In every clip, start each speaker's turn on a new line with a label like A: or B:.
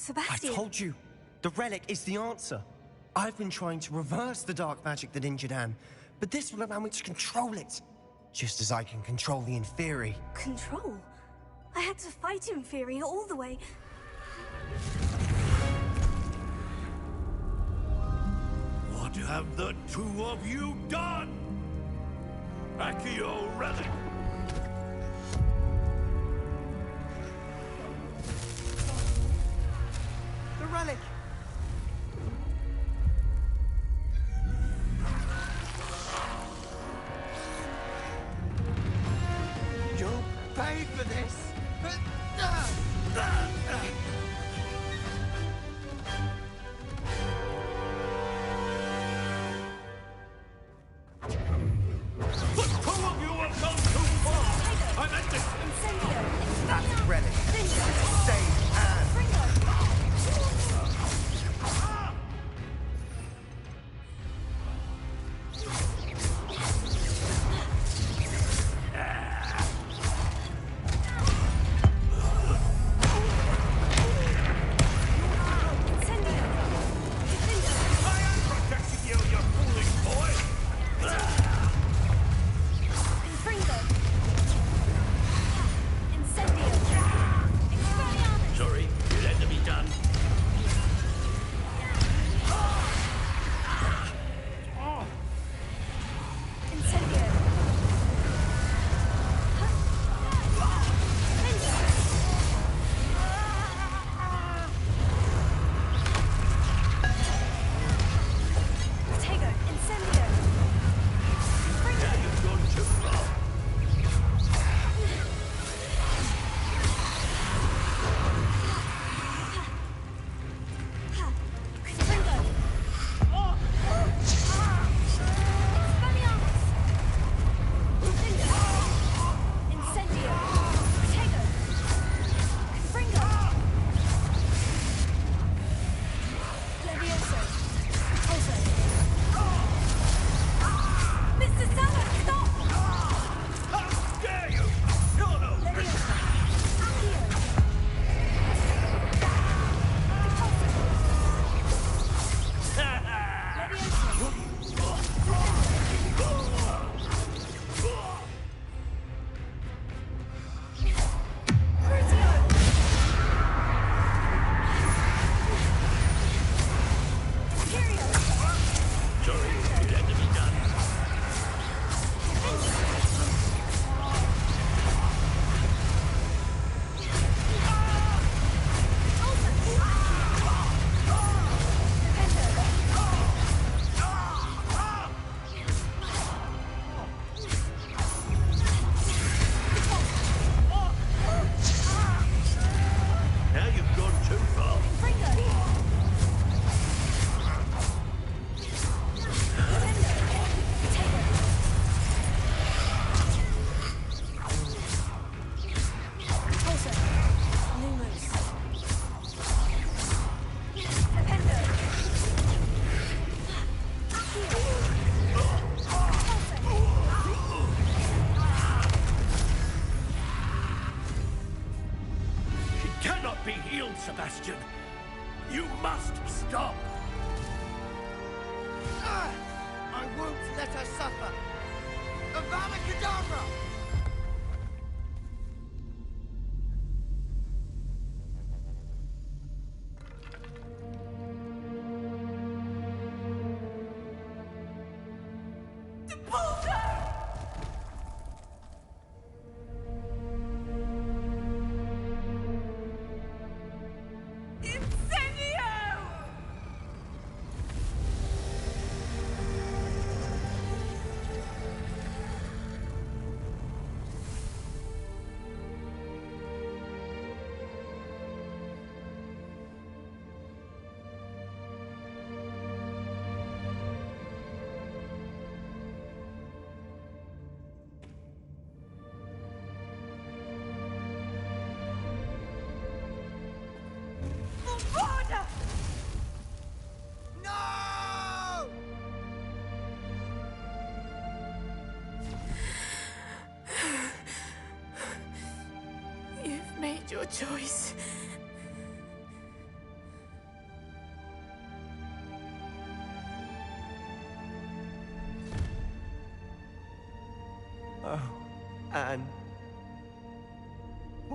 A: I
B: Sebastian!
A: told you, the relic is the answer. I've been trying to reverse the dark magic that injured Anne, but this will allow me to control it. Just as I can control the Inferi.
B: Control? I had to fight Inferi all the way.
C: What have the two of you done? Accio relic!
A: The relic! You'll pay for this!
C: The two of you have gone too far! I'm ending!
B: Incendio!
A: That relic! Save Anne!
C: Sebastian. You must stop.
D: I won't let her suffer. Avada Kedavra!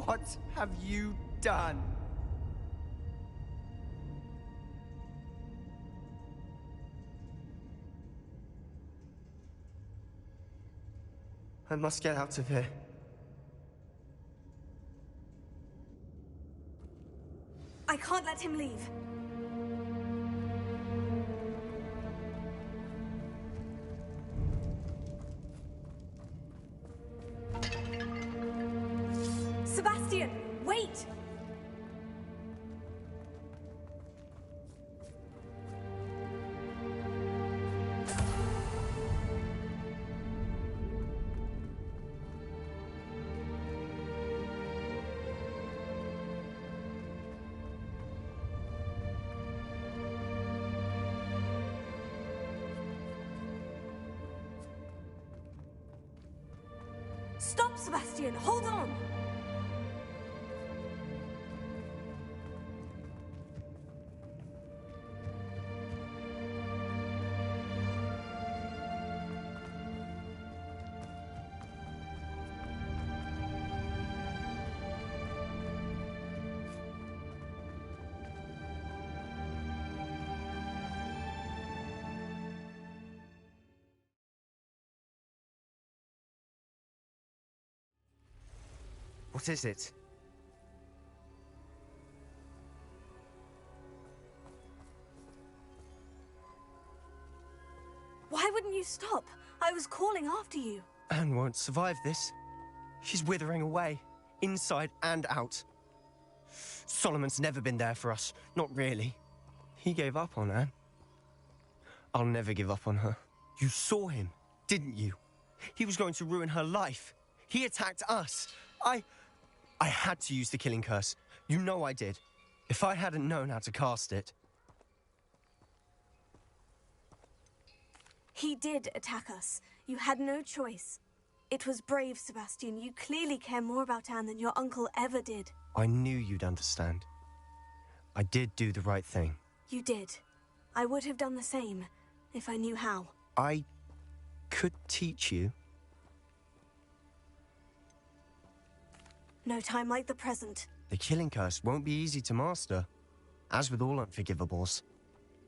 A: What have you done? I must get out of here.
B: I can't let him leave. Sebastian, wait! Stop, Sebastian! Hold on!
A: What is it?
B: Why wouldn't you stop? I was calling after you.
A: Anne won't survive this. She's withering away, inside and out. Solomon's never been there for us, not really. He gave up on Anne. I'll never give up on her. You saw him, didn't you? He was going to ruin her life. He attacked us. I had to use the killing curse. You know I did. If I hadn't known how to cast it...
B: He did attack us. You had no choice. It was brave, Sebastian. You clearly care more about Anne than your uncle ever did.
A: I knew you'd understand. I did do the right thing.
B: You did. I would have done the same, if I knew how.
A: I could teach you.
B: No time like the present.
A: The killing curse won't be easy to master. As with all unforgivables,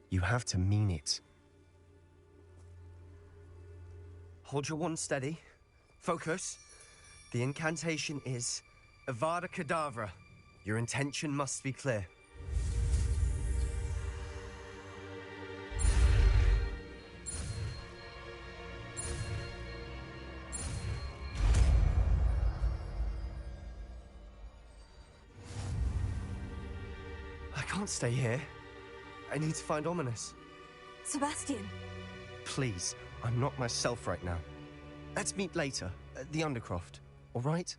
A: you have to mean it. Hold your wand steady. Focus. The incantation is Avada Kedavra. Your intention must be clear. I can't stay here. I need to find Ominous.
B: Sebastian.
A: Please, I'm not myself right now. Let's meet later, at the Undercroft, all right?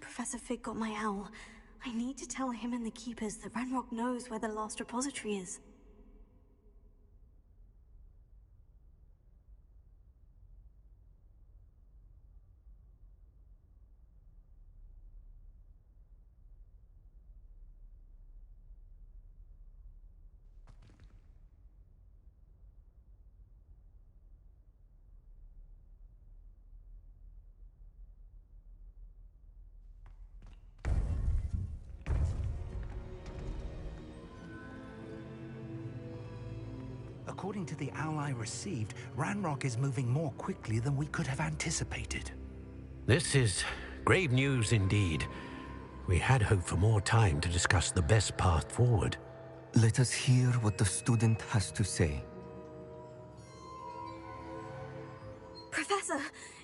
B: Professor Fig got my owl. I need to tell him and the Keepers that Ranrock knows where the last repository is.
E: According to the owl I received, Ranrock is moving more quickly than we could have anticipated.
F: This is grave news indeed. We had hoped for more time to discuss the best path forward.
G: Let us hear what the student has to say.
B: Professor,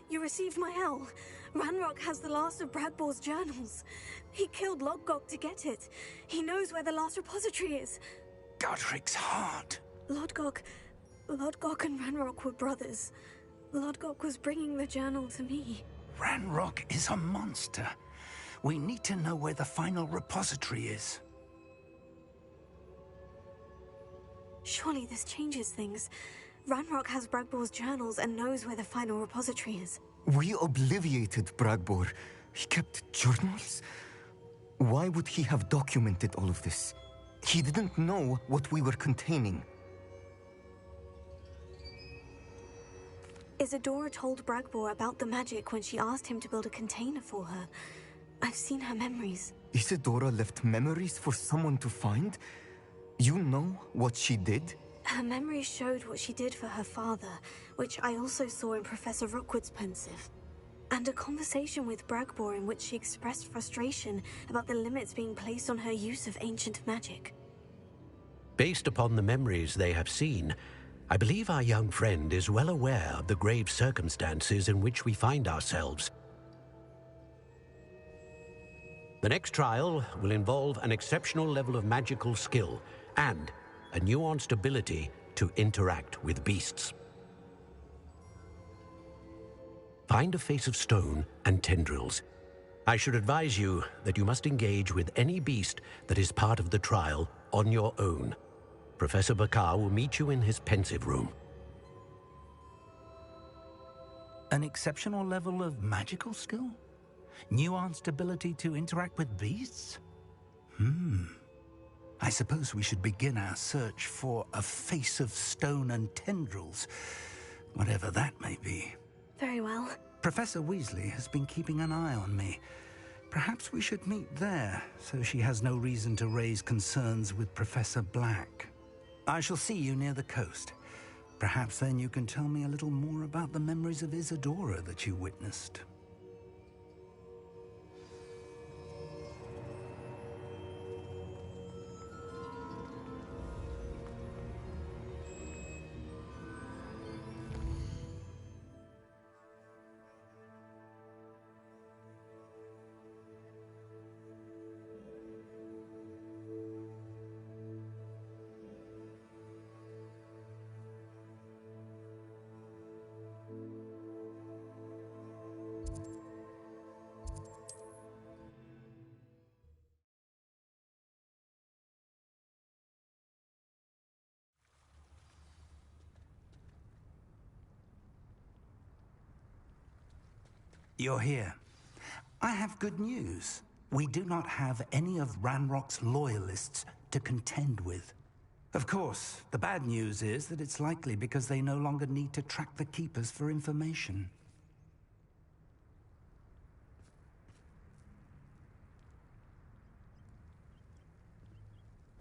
B: you received my owl. Ranrock has the last of Bragbor's journals. He killed Lodgok to get it. He knows where the last repository is.
E: Godric's heart.
B: Lodgok and Ranrock were brothers. Lodgok was bringing the journal to me.
E: Ranrock is a monster. We need to know where the final repository is.
B: Surely this changes things. Ranrock has Bragbor's journals and knows where the final repository is.
G: We obliviated Bragbor. He kept journals? Why would he have documented all of this? He didn't know what we were containing.
B: Isadora told Bragbor about the magic when she asked him to build a container for her. I've seen her memories.
G: Isadora left memories for someone to find? You know what she did?
B: Her memories showed what she did for her father, which I also saw in Professor Rookwood's pensive. And a conversation with Bragbor in which she expressed frustration about the limits being placed on her use of ancient magic.
F: Based upon the memories they have seen, I believe our young friend is well aware of the grave circumstances in which we find ourselves. The next trial will involve an exceptional level of magical skill and a nuanced ability to interact with beasts. Find a face of stone and tendrils. I should advise you that you must engage with any beast that is part of the trial on your own. Professor Bakar will meet you in his pensive room.
E: An exceptional level of magical skill? Nuanced ability to interact with beasts? I suppose we should begin our search for a face of stone and tendrils, whatever that may be.
B: Very well.
E: Professor Weasley has been keeping an eye on me. Perhaps we should meet there, so she has no reason to raise concerns with Professor Black. I shall see you near the coast. Perhaps then you can tell me a little more about the memories of Isadora that you witnessed. You're here. I have good news. We do not have any of Ranrock's loyalists to contend with. Of course, the bad news is that it's likely because they no longer need to track the Keepers for information.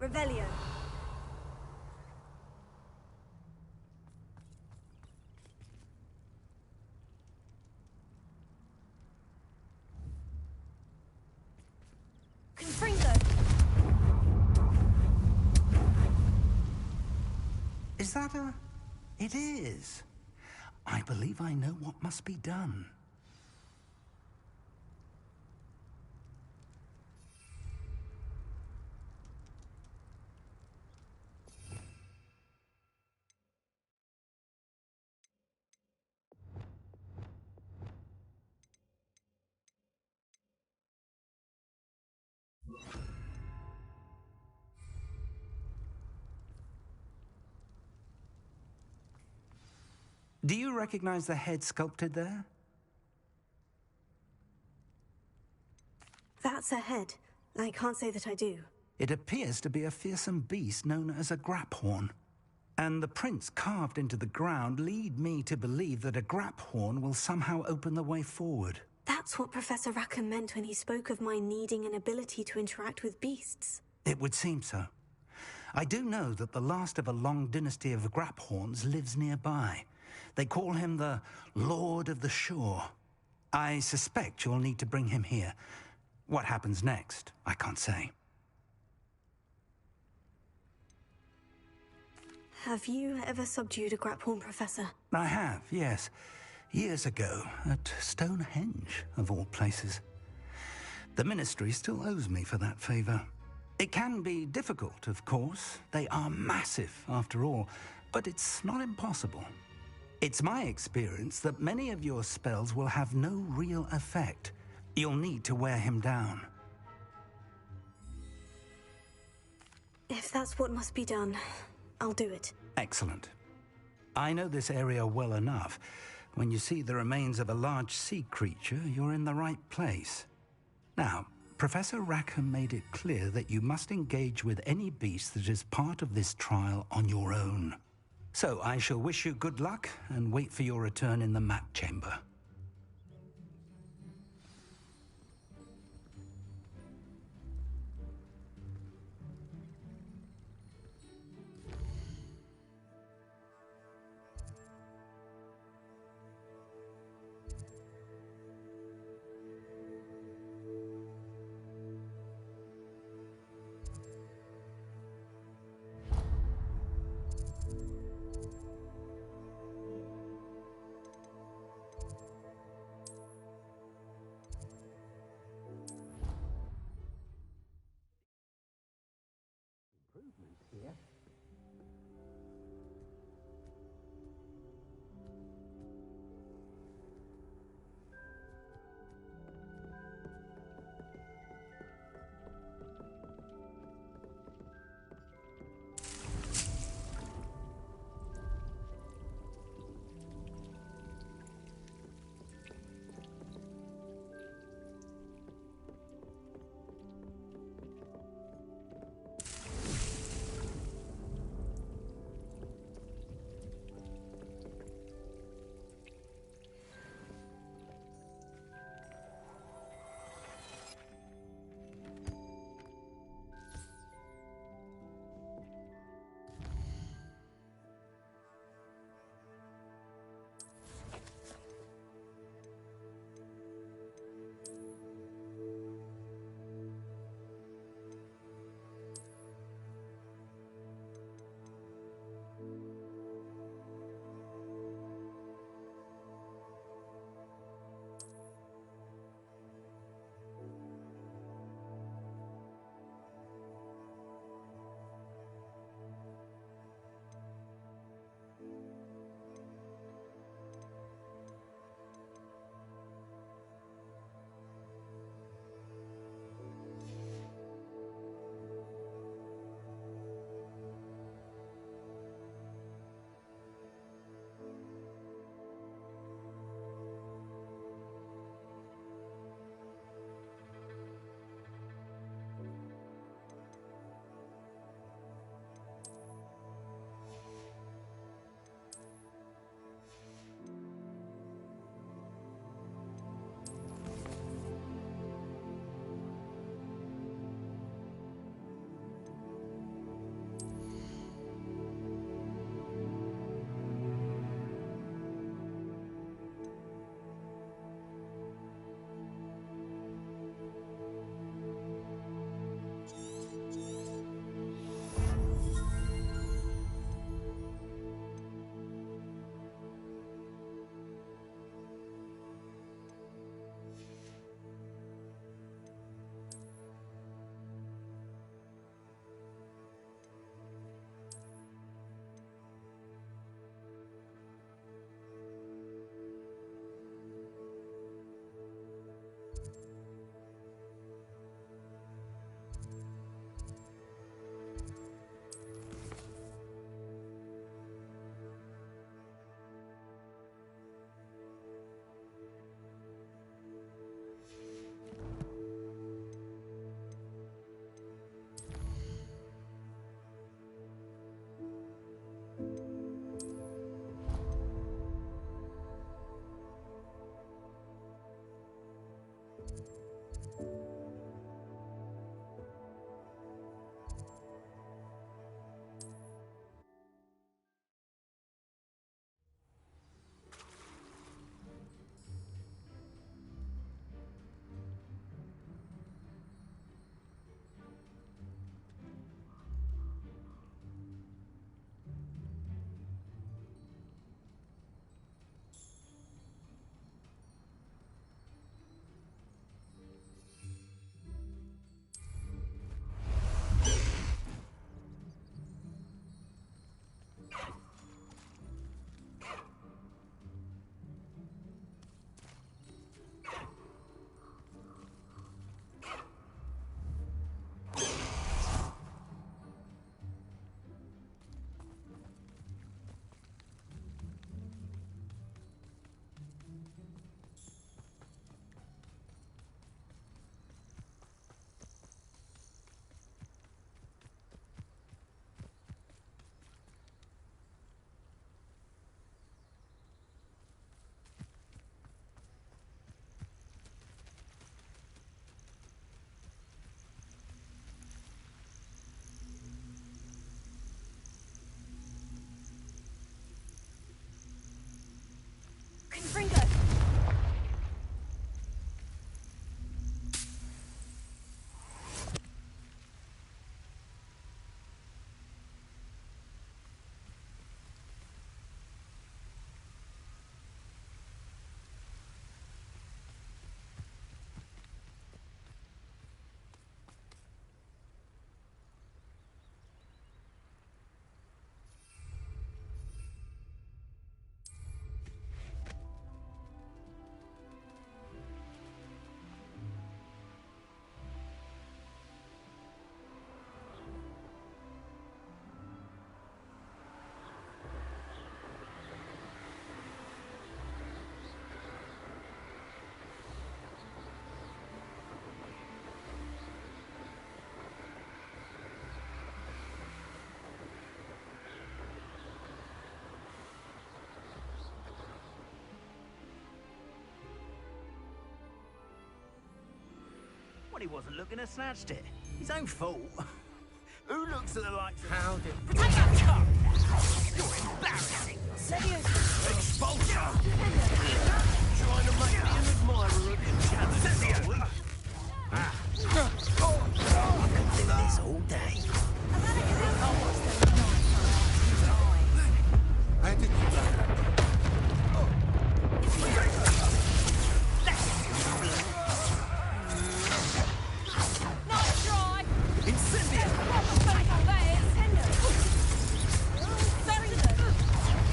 B: Revelio. Confringo.
E: Is that a... It is. I believe I know what must be done. Do you recognize the head sculpted there?
B: That's a head. I can't say that I do.
E: It appears to be a fearsome beast known as a graphorn. And the prints carved into the ground lead me to believe that a graphorn will somehow open the way forward.
B: That's what Professor Rackham meant when he spoke of my needing an ability to interact with beasts.
E: It would seem so. I do know that the last of a long dynasty of graphorns lives nearby. They call him the Lord of the Shore. I suspect you'll need to bring him here. What happens next, I can't say.
B: Have you ever subdued a graphorn, Professor?
E: I have, yes. Years ago, at Stonehenge, of all places. The Ministry still owes me for that favor. It can be difficult, of course. They are massive, after all, but it's not impossible. It's my experience that many of your spells will have no real effect. You'll need to wear him down.
B: If that's what must be done, I'll do it.
E: Excellent. I know this area well enough. When you see the remains of a large sea creature, you're in the right place. Now, Professor Rackham made it clear that you must engage with any beast that is part of this trial on your own. So I shall wish you good luck and wait for your return in the map chamber.
H: Well, he wasn't looking and snatched it. His own fault. Who looks at the likes of...
A: How did...
H: You're embarrassing.
C: Expulsion!
H: Trying to make me an admirer of your challenge, I could do this all day.
D: I did
I: Nice try!
H: Incendiary!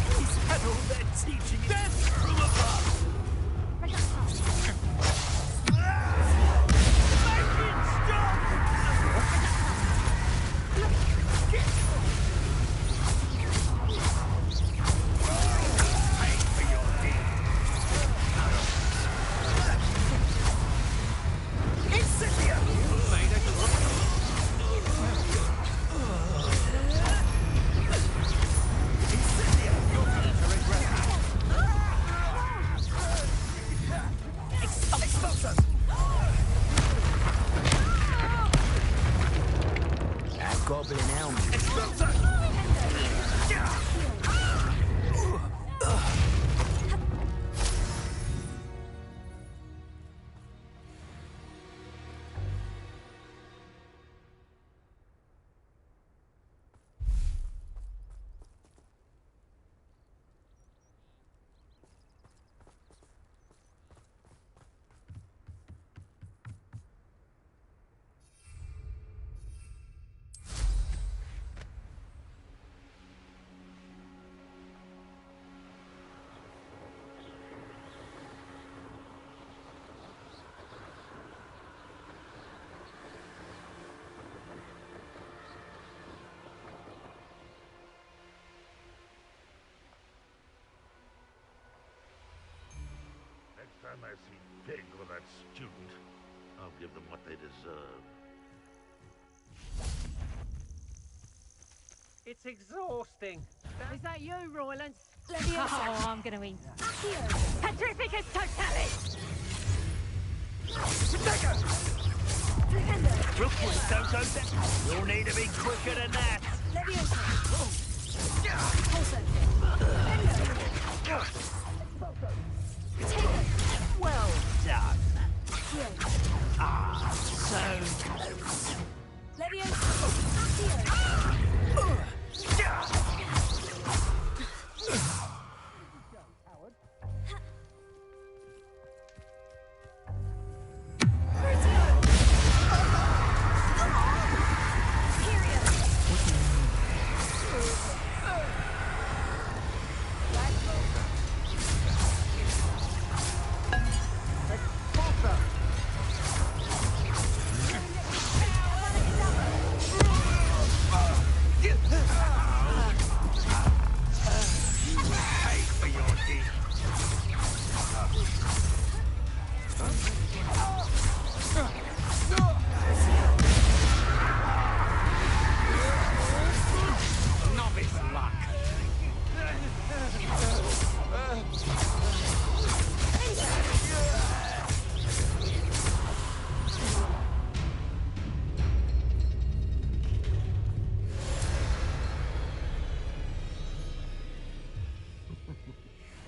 H: He's had all that teaching. Death from above! Goblin helmet.
C: Next time I see Pig or that student, I'll give them what they deserve.
J: It's exhausting.
I: Is that you, Royland?
B: Leviosa.
I: Oh, I'm gonna eat.
B: Accio.
I: Petrificus totalis!
B: Defender.
H: Rookwood, don't go down. You'll need to be quicker than that.
B: Leviosa. Pulsar. Potato.
H: Well done.
B: Accio.
H: Ah, so close.
B: Leviosa. Accio.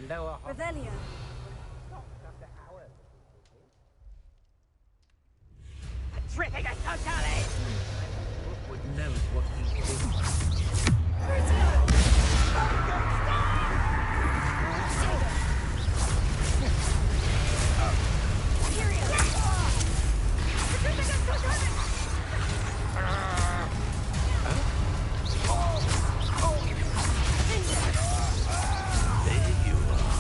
J: Lower
B: Revelio.
I: Petrificus totalis!
J: Rookwood knows what he's doing.
H: There you are.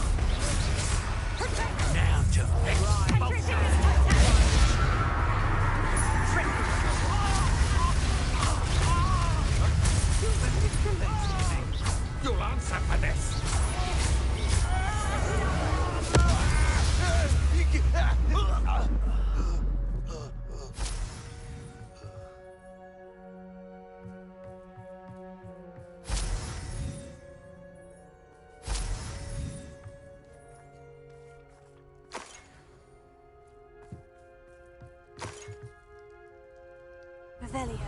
B: Revelio.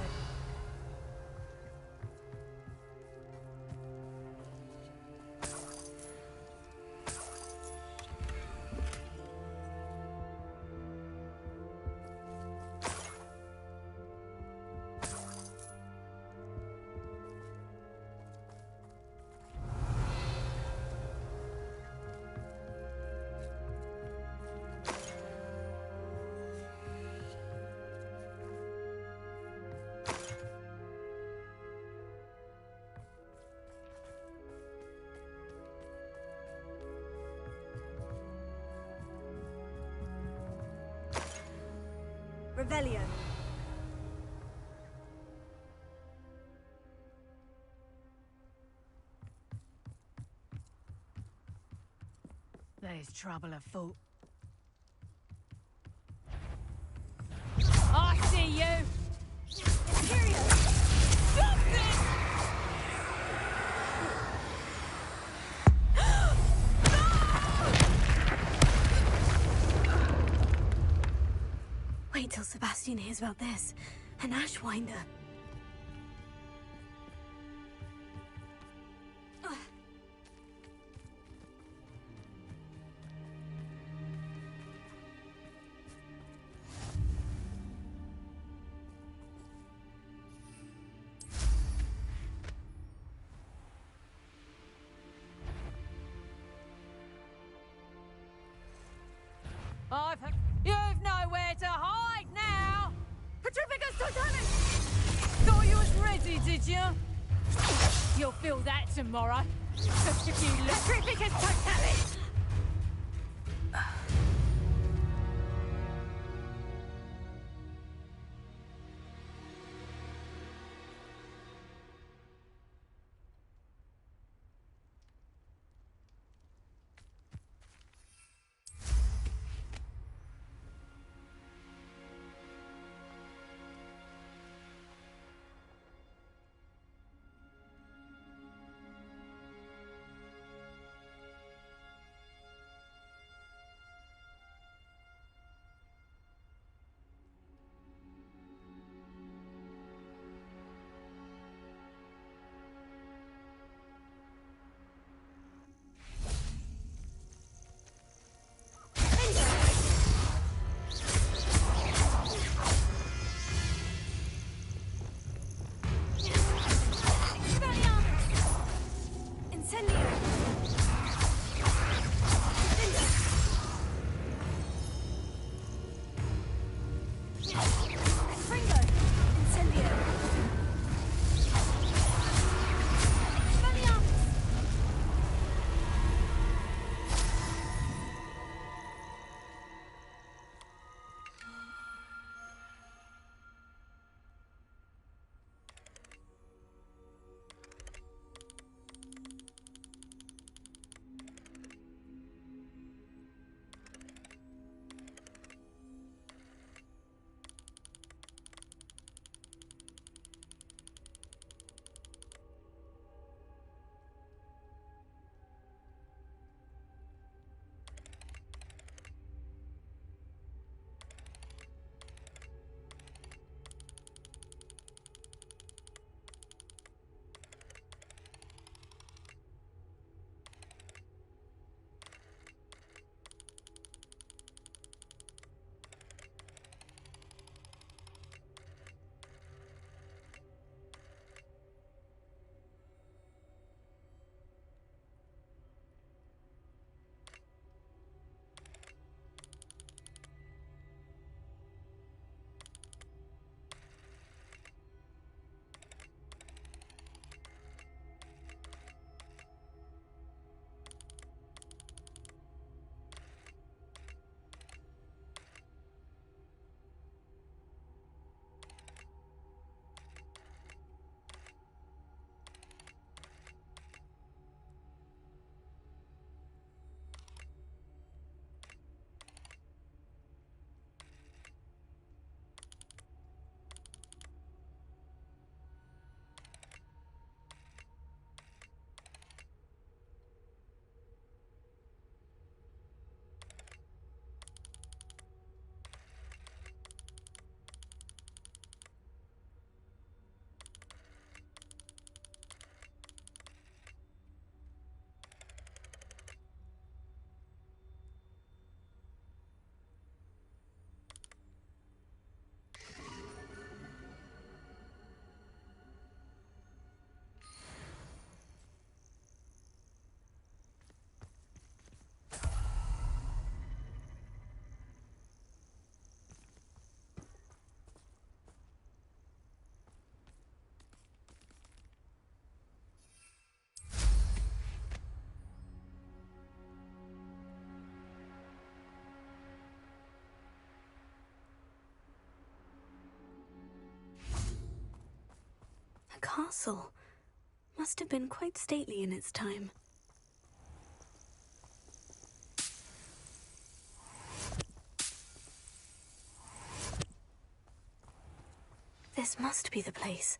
B: Revelio.
I: There's trouble afoot. I see you! Imperial! Stop this!
B: Wait till Sebastian hears about this. An Ashwinder.
I: You've nowhere to hide now! Petrificus Totalis! Thought you was ready, did you? You'll feel that tomorrow. Petrificus Totalis!
B: castle. Must have been quite stately in its time. This must be the place.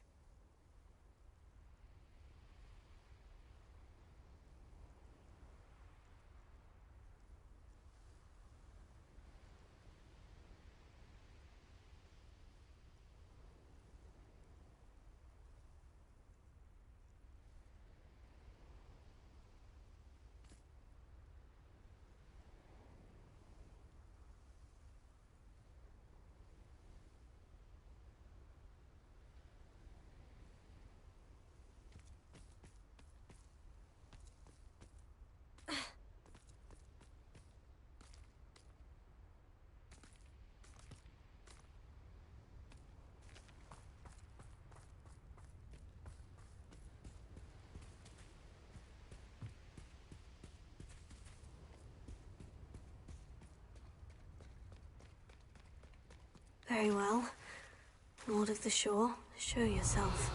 B: Very well. Lord of the Shore, show yourself.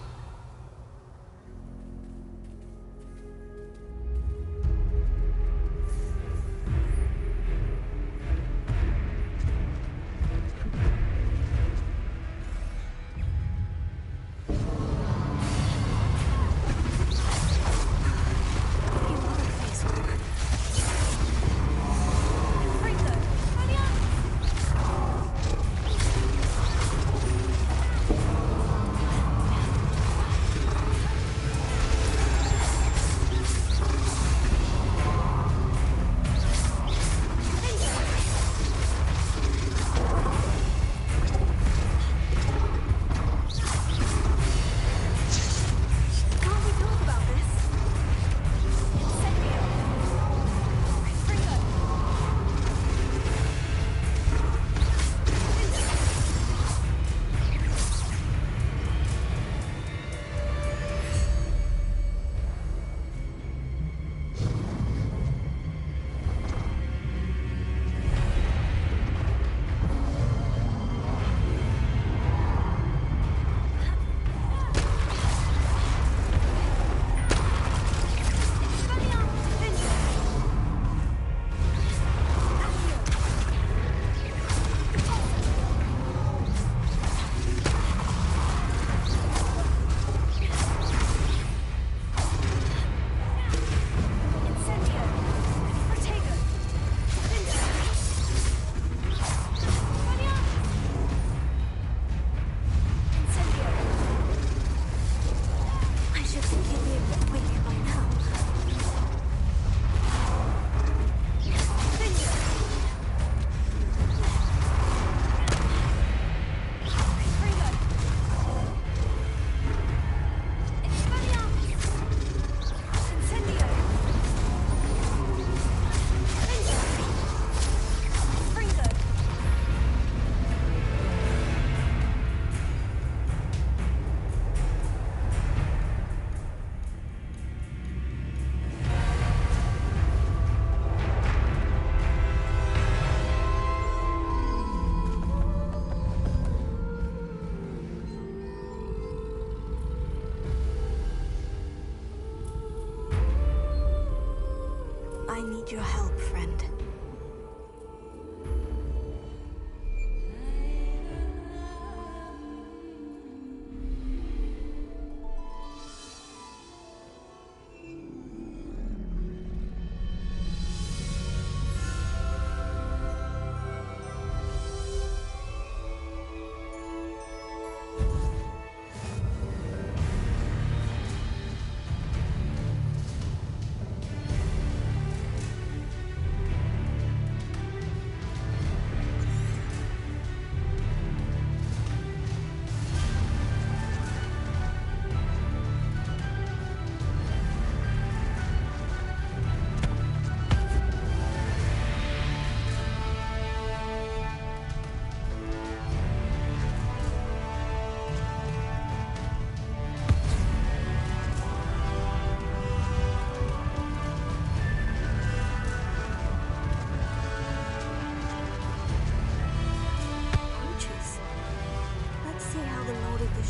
B: I need your help, friend.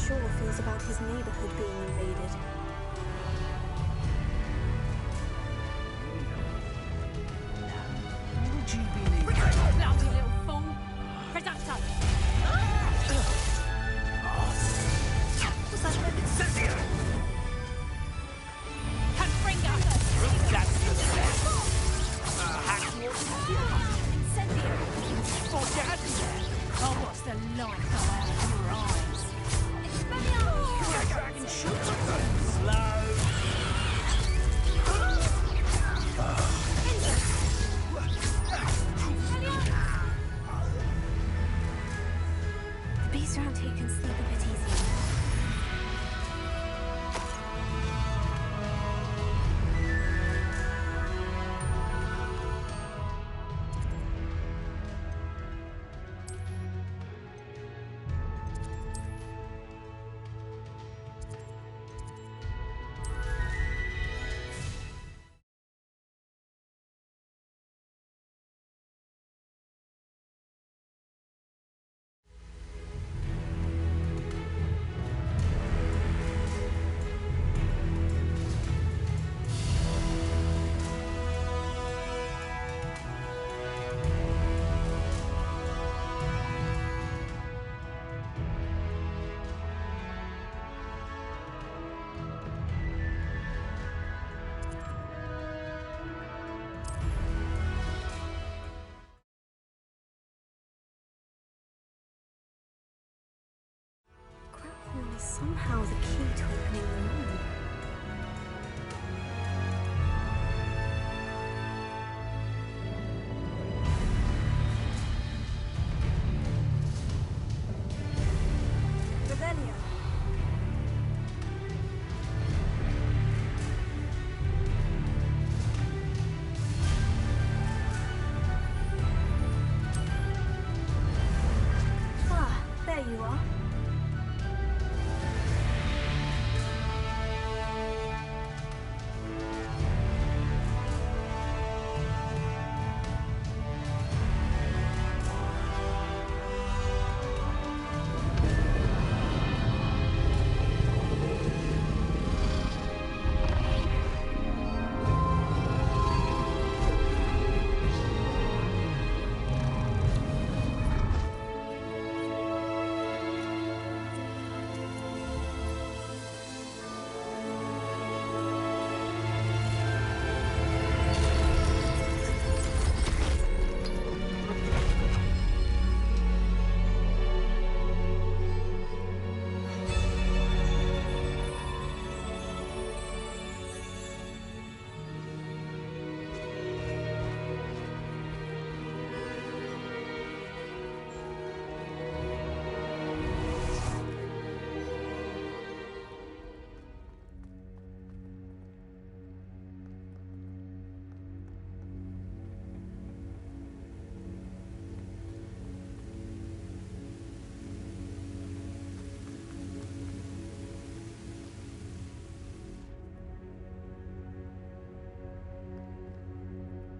B: sure feels about his neighborhood being invaded.
H: Would you believe
I: Bloody little fool! Presumpto! What's that?
H: Incendio!
I: Confringo!
H: That's the best!
I: Incendio! Oh, what's the light go out of your eyes? Expelliarmus!
H: Dragon shoot! Slow!
B: The beast around here can sleep a bit easier. Crackhorn is somehow the key to opening the room. Revelio. Ah, there you are.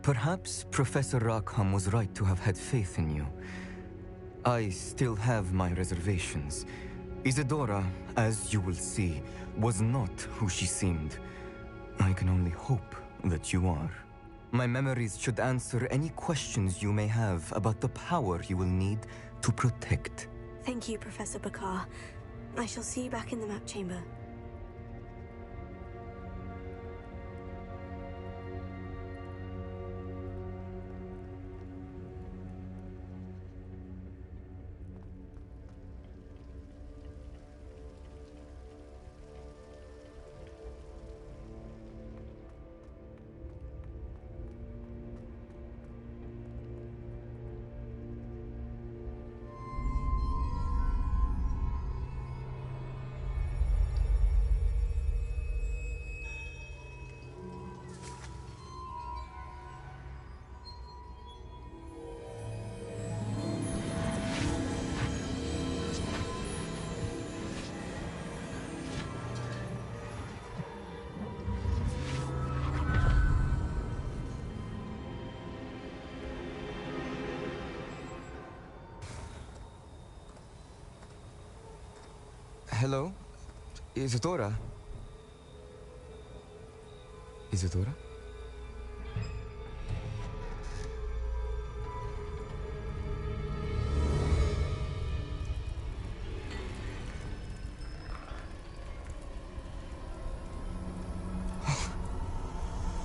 G: Perhaps Professor Rackham was right to have had faith in you. I still have my reservations. Isadora, as you will see, was not who she seemed. I can only hope that you are. My memories should answer any questions you may have about the power you will need to protect.
B: Thank you, Professor Bakar. I shall see you back in the map chamber.
G: Hello? Isadora? Isadora?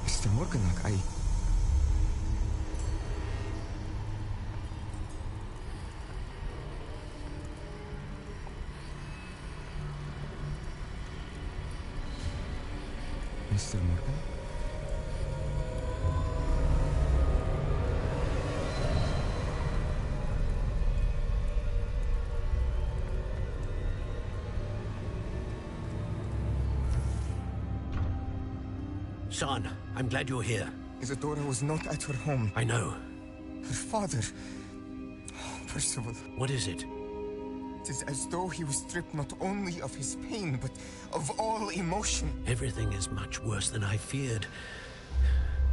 G: Mr. Morganach, Mr. Morgan?
F: Son, I'm glad you're here.
G: Isadora was not at her home.
F: I know.
G: Her father... Percival.
F: What is it?
G: It is as though he was stripped not only of his pain, but of all emotion.
F: Everything is much worse than I feared.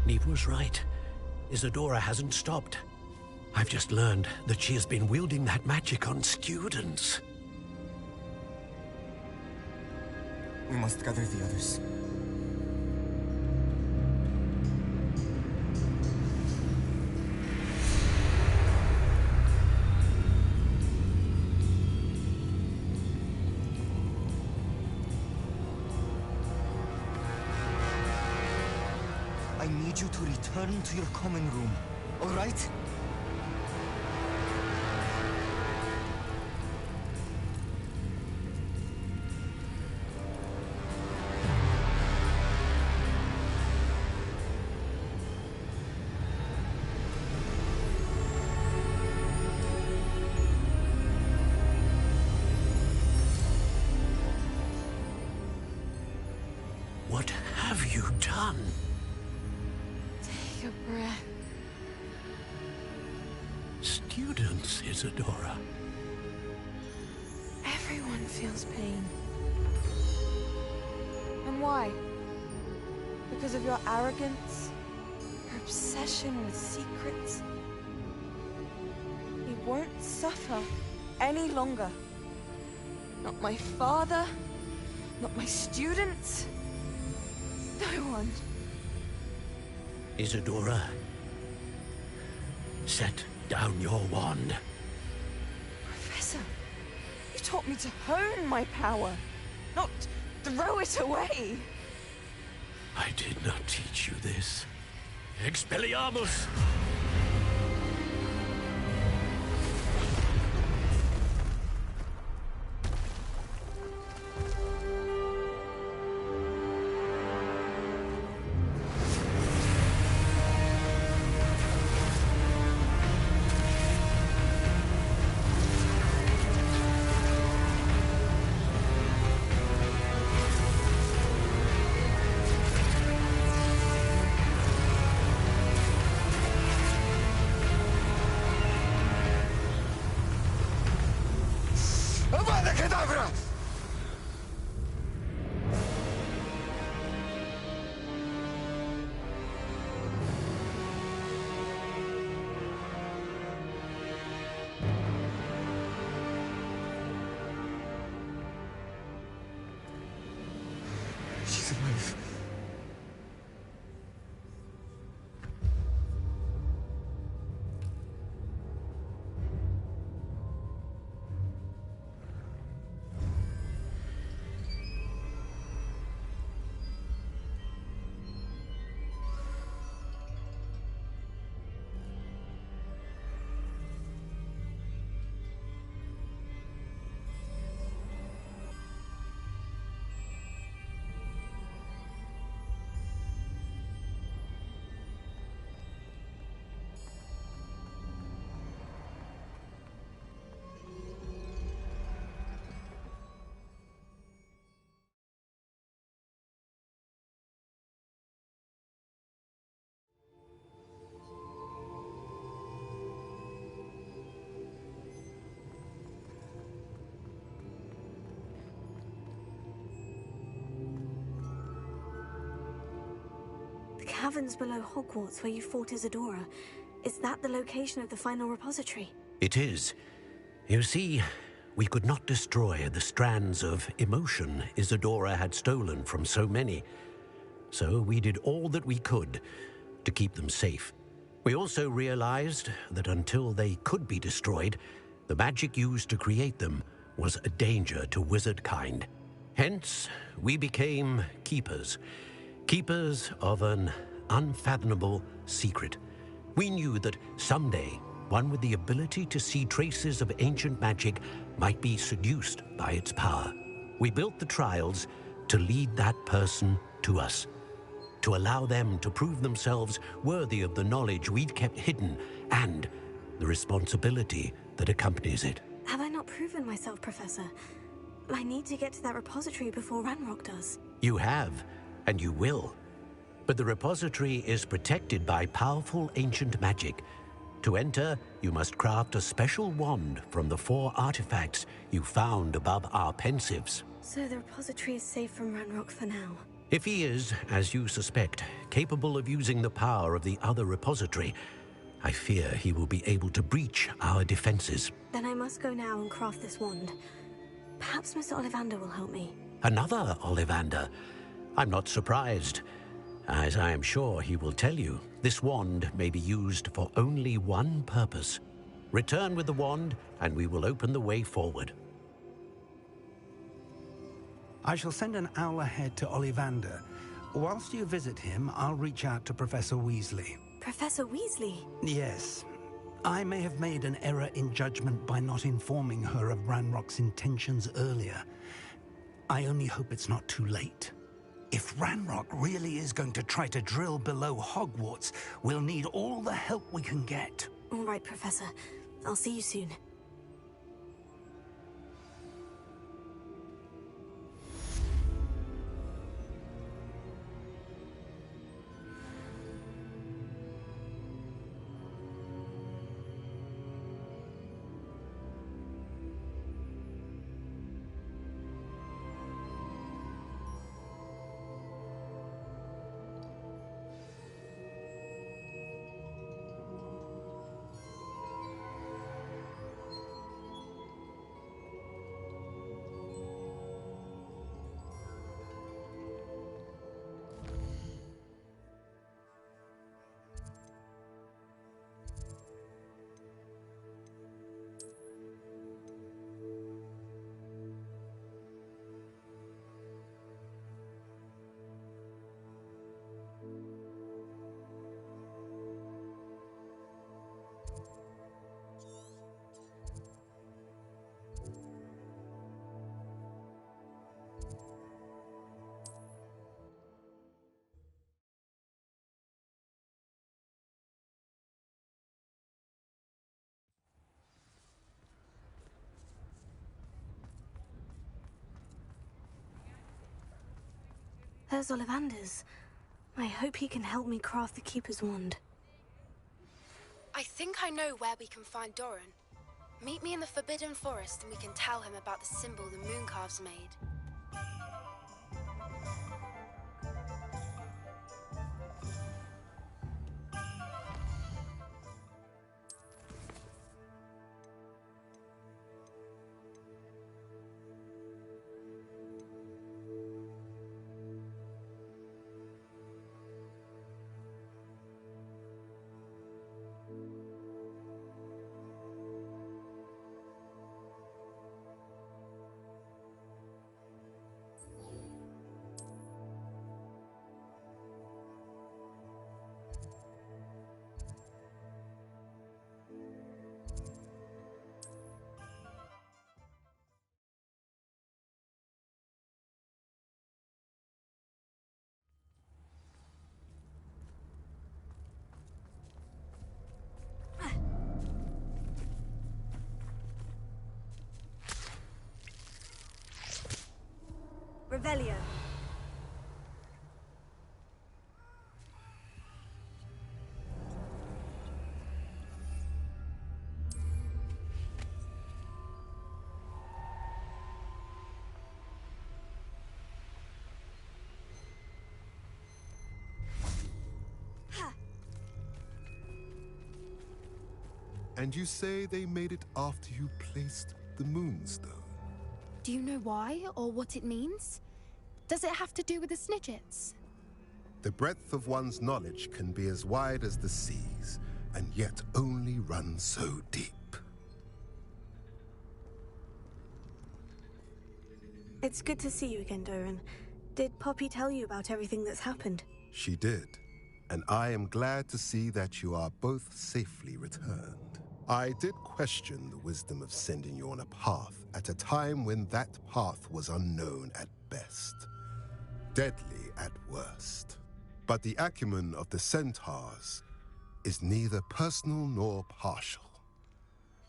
F: Neve was right. Isadora hasn't stopped. I've just learned that she has been wielding that magic on students.
G: We must gather the others. I need you to return to your common room, all right?
F: What have you done?
I: Take a breath.
F: Students, Isadora.
I: Everyone feels pain. And why? Because of your arrogance? Your obsession with secrets? He won't suffer any longer. Not my father, not my students, no one.
F: Isadora, set down your wand.
I: Professor, you taught me to hone my power, not throw it away.
F: I did not teach you this. Expelliarmus!
G: She's alive.
B: The caverns below Hogwarts where you fought Isadora. Is that the location of the final repository?
F: It is. You see, We could not destroy the strands of emotion Isadora had stolen from so many, so we did all that we could to keep them safe. We also realized that until they could be destroyed, the magic used to create them was a danger to wizard kind. Hence, we became keepers. Keepers of an unfathomable secret. We knew that someday, one with the ability to see traces of ancient magic might be seduced by its power. We built the trials to lead that person to us, to allow them to prove themselves worthy of the knowledge we'd kept hidden and the responsibility that accompanies it.
B: Have I not proven myself, Professor? I need to get to that repository before Ranrock does.
F: You have, and you will. But the repository is protected by powerful ancient magic. To enter, you must craft a special wand from the 4 artifacts you found above our pensives.
B: So the repository is safe from Ranrock for now.
F: If he is, as you suspect, capable of using the power of the other repository, I fear he will be able to breach our defenses.
B: Then I must go now and craft this wand. Perhaps Mr. Ollivander will help me.
F: Another Ollivander? I'm not surprised. As I am sure he will tell you, this wand may be used for only one purpose. Return with the wand, and we will open the way forward.
E: I shall send an owl ahead to Ollivander. Whilst you visit him, I'll reach out to Professor Weasley.
B: Professor Weasley?
E: Yes. I may have made an error in judgment by not informing her of Ranrock's intentions earlier. I only hope it's not too late. If Ranrock really is going to try to drill below Hogwarts, we'll need all the help we can get.
B: All right, Professor. I'll see you soon. There's Ollivander's. I hope he can help me craft the Keeper's Wand.
K: I think I know where we can find Doran. Meet me in the Forbidden Forest and we can tell him about the symbol the Mooncalves made.
B: Revelio.
L: And you say they made it after you placed the Moonstone.
K: Do you know why or what it means? Does it have to do with the Snidgets?
L: The breadth of one's knowledge can be as wide as the seas, and yet only run so deep.
B: It's good to see you again, Doran. Did Poppy tell you about everything that's happened?
L: She did, and I am glad to see that you are both safely returned. I did question the wisdom of sending you on a path at a time when that path was unknown at best, deadly at worst. But the acumen of the centaurs is neither personal nor partial.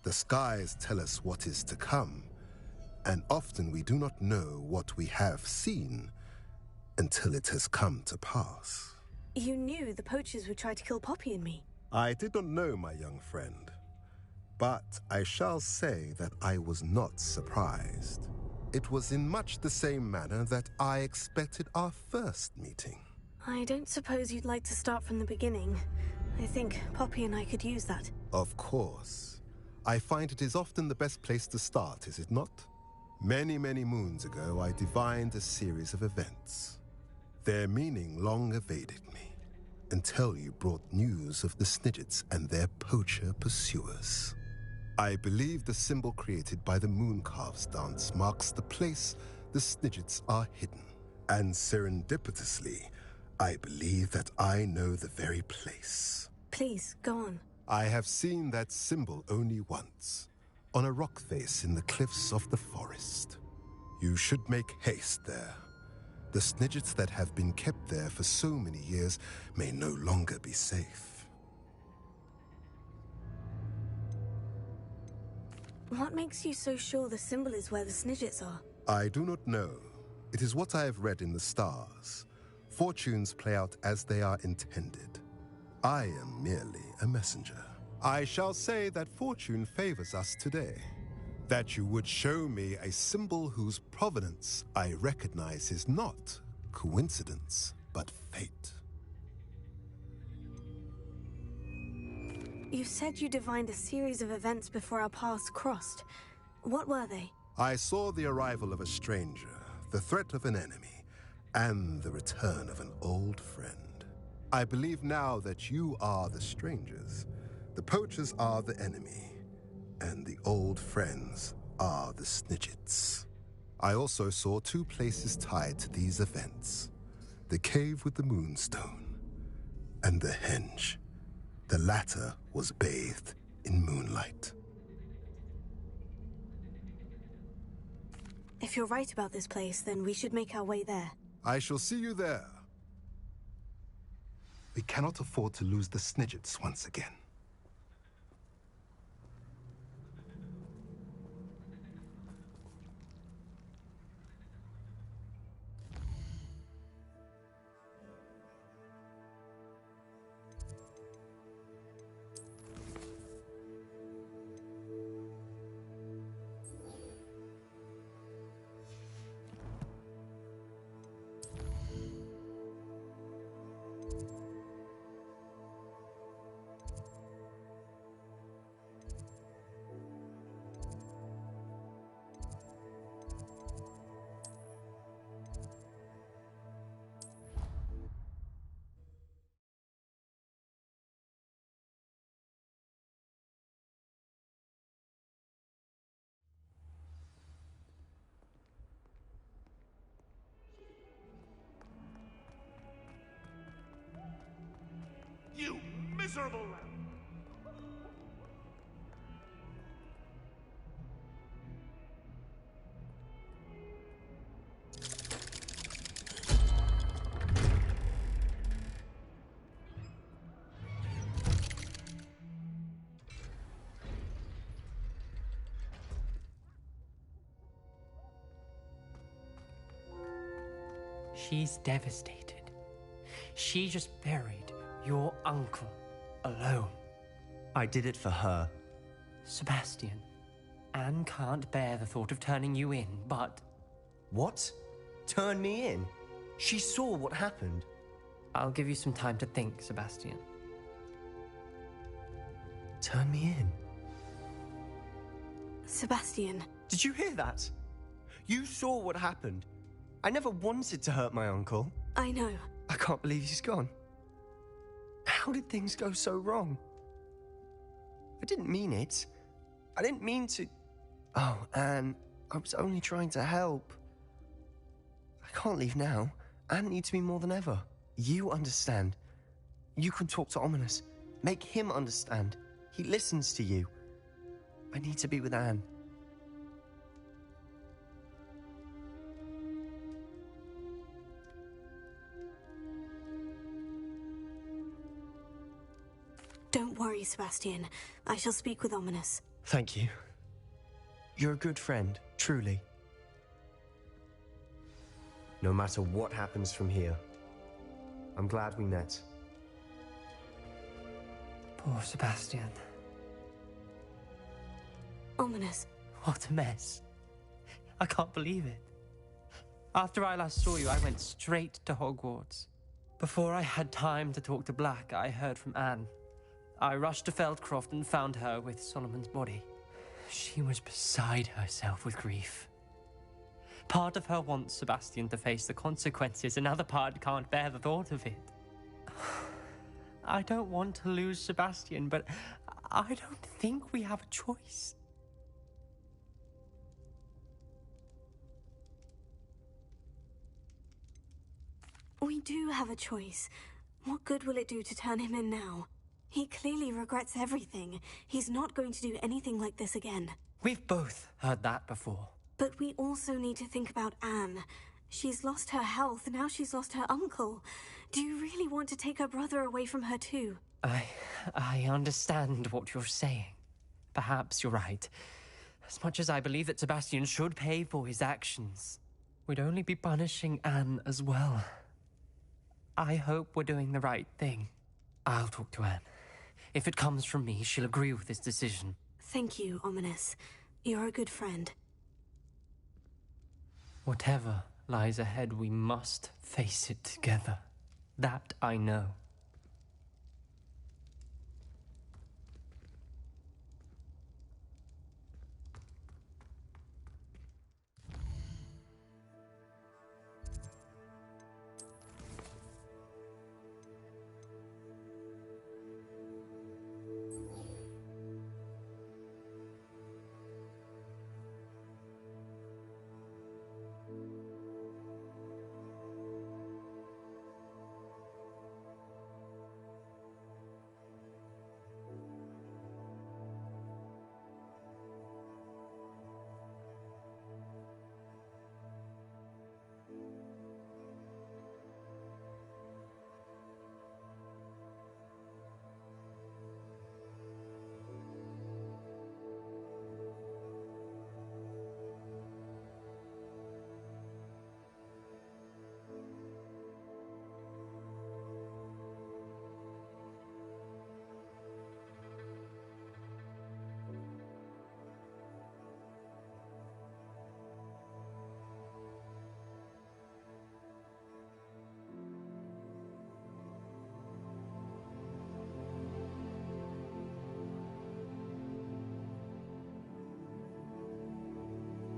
L: The skies tell us what is to come, and often we do not know what we have seen until it has come to pass.
B: You knew the poachers would try to kill Poppy and me.
L: I did not know, my young friend, but I shall say that I was not surprised. It was in much the same manner that I expected our first meeting.
B: I don't suppose you'd like to start from the beginning. I think Poppy and I could use that.
L: Of course. I find it is often the best place to start, is it not? Many, many moons ago, I divined a series of events. Their meaning long evaded me, until you brought news of the Snidgets and their poacher pursuers. I believe the symbol created by the Mooncalves dance marks the place the Snidgets are hidden. And serendipitously, I believe that I know the very place.
B: Please, go on.
L: I have seen that symbol only once, on a rock face in the cliffs of the forest. You should make haste there. The Snidgets that have been kept there for so many years may no longer be safe.
B: What makes you so sure the symbol is where the Snidgets are?
L: I do not know. It is what I have read in the stars. Fortunes play out as they are intended. I am merely a messenger. I shall say that fortune favors us today. That you would show me a symbol whose provenance I recognize is not coincidence, but fate.
B: You said you divined a series of events before our paths crossed. What were they?
L: I saw the arrival of a stranger, the threat of an enemy, and the return of an old friend. I believe now that you are the strangers, the poachers are the enemy, and the old friends are the Snidgets. I also saw two places tied to these events: the cave with the Moonstone and the henge. The latter was bathed in moonlight.
B: If you're right about this place, then we should make our way there.
L: I shall see you there. We cannot afford to lose the Snidgets once again.
C: You miserable lamb!
A: She's devastated. She just buried your uncle alone. I did it for her. Sebastian, Anne can't bear the thought of turning you in, but...
M: What? Turn me in? She saw what happened.
A: I'll give you some time to think, Sebastian.
M: Turn me in?
B: Sebastian,
A: Did you hear that? You saw what happened. I never wanted to hurt my uncle.
B: I know.
A: I can't believe he's gone. How did things go so wrong? I didn't mean it. I didn't mean to... Oh, Anne, I was only trying to help. I can't leave now. Anne needs me more than ever. You understand. You can talk to Ominous. Make him understand. He listens to you. I need to be with Anne.
B: Don't worry, Sebastian. I shall speak with Ominous.
A: Thank you. You're a good friend, truly. No matter what happens from here, I'm glad we met.
N: Poor Sebastian.
B: Ominous.
N: What a mess. I can't believe it. After I last saw you, I went straight to Hogwarts. Before I had time to talk to Black, I heard from Anne. I rushed to Feldcroft and found her with Solomon's body. She was beside herself with grief. Part of her wants Sebastian to face the consequences, another part can't bear the thought of it. I don't want to lose Sebastian, but I don't think we have a choice.
B: We do have a choice. What good will it do to turn him in now? He clearly regrets everything. He's not going to do anything like this again.
N: We've both heard that before.
B: But we also need to think about Anne. She's lost her health, now she's lost her uncle. Do you really want to take her brother away from her too?
N: I understand what you're saying. Perhaps you're right. As much as I believe that Sebastian should pay for his actions, we'd only be punishing Anne as well. I hope we're doing the right thing. I'll talk to Anne. If it comes from me, she'll agree with this decision.
B: Thank you, Ominous. You're a good friend.
N: Whatever lies ahead, we must face it together. That I know.